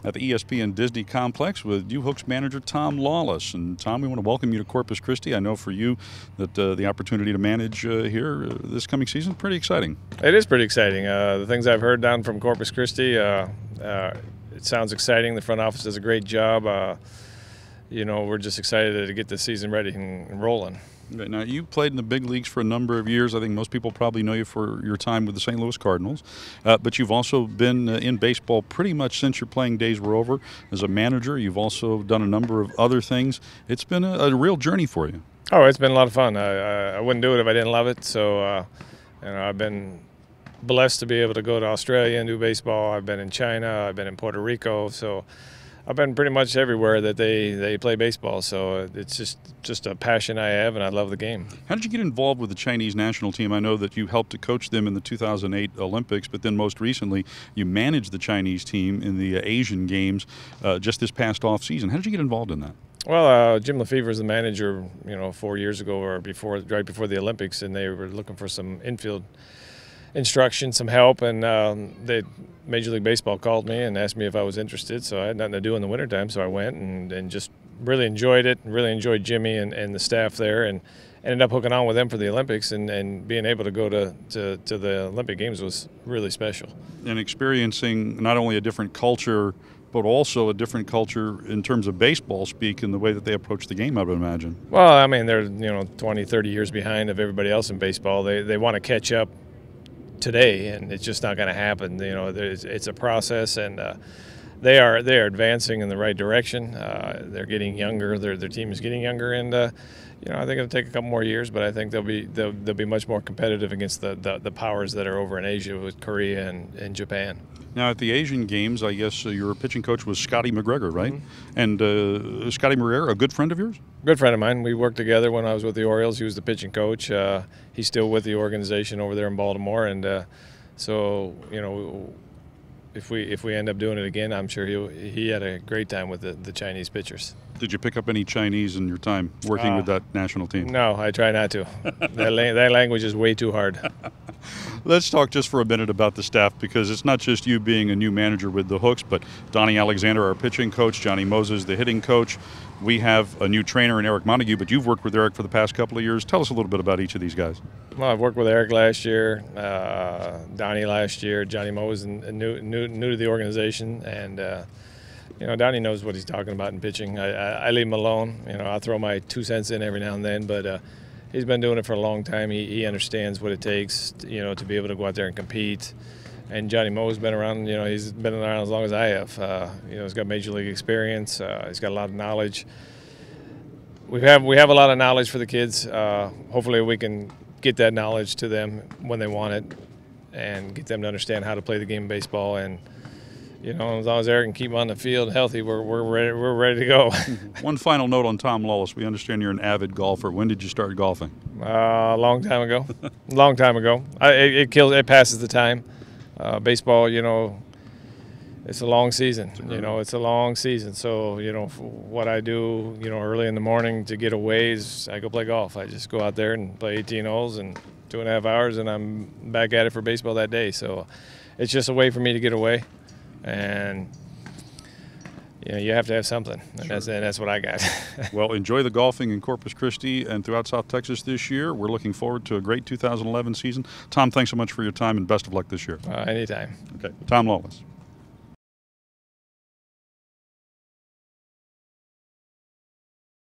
at the ESPN Disney Complex with U-Hooks manager Tom Lawless. And Tom, we want to welcome you to Corpus Christi. I know for you that the opportunity to manage here this coming season is pretty exciting. It is pretty exciting. The things I've heard down from Corpus Christi, it sounds exciting. The front office does a great job. We're just excited to get the season ready and rolling. Now, you played in the big leagues for a number of years. I think most people probably know you for your time with the St. Louis Cardinals. But you've also been in baseball pretty much since your playing days were over. As a manager, you've also done a number of other things. It's been a real journey for you. Oh, it's been a lot of fun. I wouldn't do it if I didn't love it. So, I've been blessed to be able to go to Australia and do baseball. I've been in China. I've been in Puerto Rico. So I've been pretty much everywhere that they play baseball, so it's just a passion I have, and I love the game. How did you get involved with the Chinese national team? I know that you helped to coach them in the 2008 Olympics, but then most recently you managed the Chinese team in the Asian Games just this past off season. How did you get involved in that? Well, Jim Lefevre was the manager, 4 years ago or right before the Olympics, and they were looking for some infield instruction, some help, and Major League Baseball called me and asked me if I was interested. So I had nothing to do in the wintertime, so I went and just really enjoyed it, really enjoyed Jimmy and the staff there, and ended up hooking on with them for the Olympics, and being able to go to the Olympic Games was really special. And experiencing not only a different culture, but also a different culture in terms of baseball speak and the way that they approach the game, I would imagine. Well, I mean, they're 20, 30 years behind of everybody else in baseball. They want to catch up today, and it's just not going to happen. It's a process, and they are advancing in the right direction. They're getting younger. Their team is getting younger, and I think it'll take a couple more years, but I think they'll be much more competitive against the powers that are over in Asia with Korea and Japan. Now, at the Asian Games, I guess your pitching coach was Scotty McGregor, right? Mm-hmm. And Scotty McGregor, a good friend of yours? Good friend of mine. We worked together when I was with the Orioles. He was the pitching coach. He's still with the organization over there in Baltimore, and so if we end up doing it again, I'm sure he had a great time with the Chinese pitchers. Did you pick up any Chinese in your time working with that national team? No, I try not to. that language is way too hard. Let's talk just for a minute about the staff, because it's not just you being a new manager with the Hooks, but Donnie Alexander, our pitching coach, Johnny Moses, the hitting coach. We have a new trainer in Eric Montague, but you've worked with Eric for the past couple of years. Tell us a little bit about each of these guys. Well, I've worked with Eric last year, Donnie last year, Johnny Moses, new to the organization, and Donnie knows what he's talking about in pitching. I leave him alone. I'll throw my 2 cents in every now and then, but he's been doing it for a long time. He understands what it takes, to be able to go out there and compete. And Johnny Moe's been around. He's been around as long as I have. He's got major league experience. He's got a lot of knowledge. We have a lot of knowledge for the kids. Hopefully, we can get that knowledge to them when they want it, and get them to understand how to play the game of baseball. And as long as Eric can keep them on the field healthy, we're ready to go. One final note on Tom Lawless. We understand you're an avid golfer. When did you start golfing? A long time ago. Long time ago. It passes the time. Baseball, it's a long season. It's a long season. So, what I do, early in the morning to get away is I go play golf. I just go out there and play 18 holes in 2.5 hours, and I'm back at it for baseball that day. So, it's just a way for me to get away. And you have to have something, and that's what I got. Well, enjoy the golfing in Corpus Christi and throughout South Texas this year. We're looking forward to a great 2011 season. Tom, thanks so much for your time, and best of luck this year. Anytime. Okay, Tom Lawless.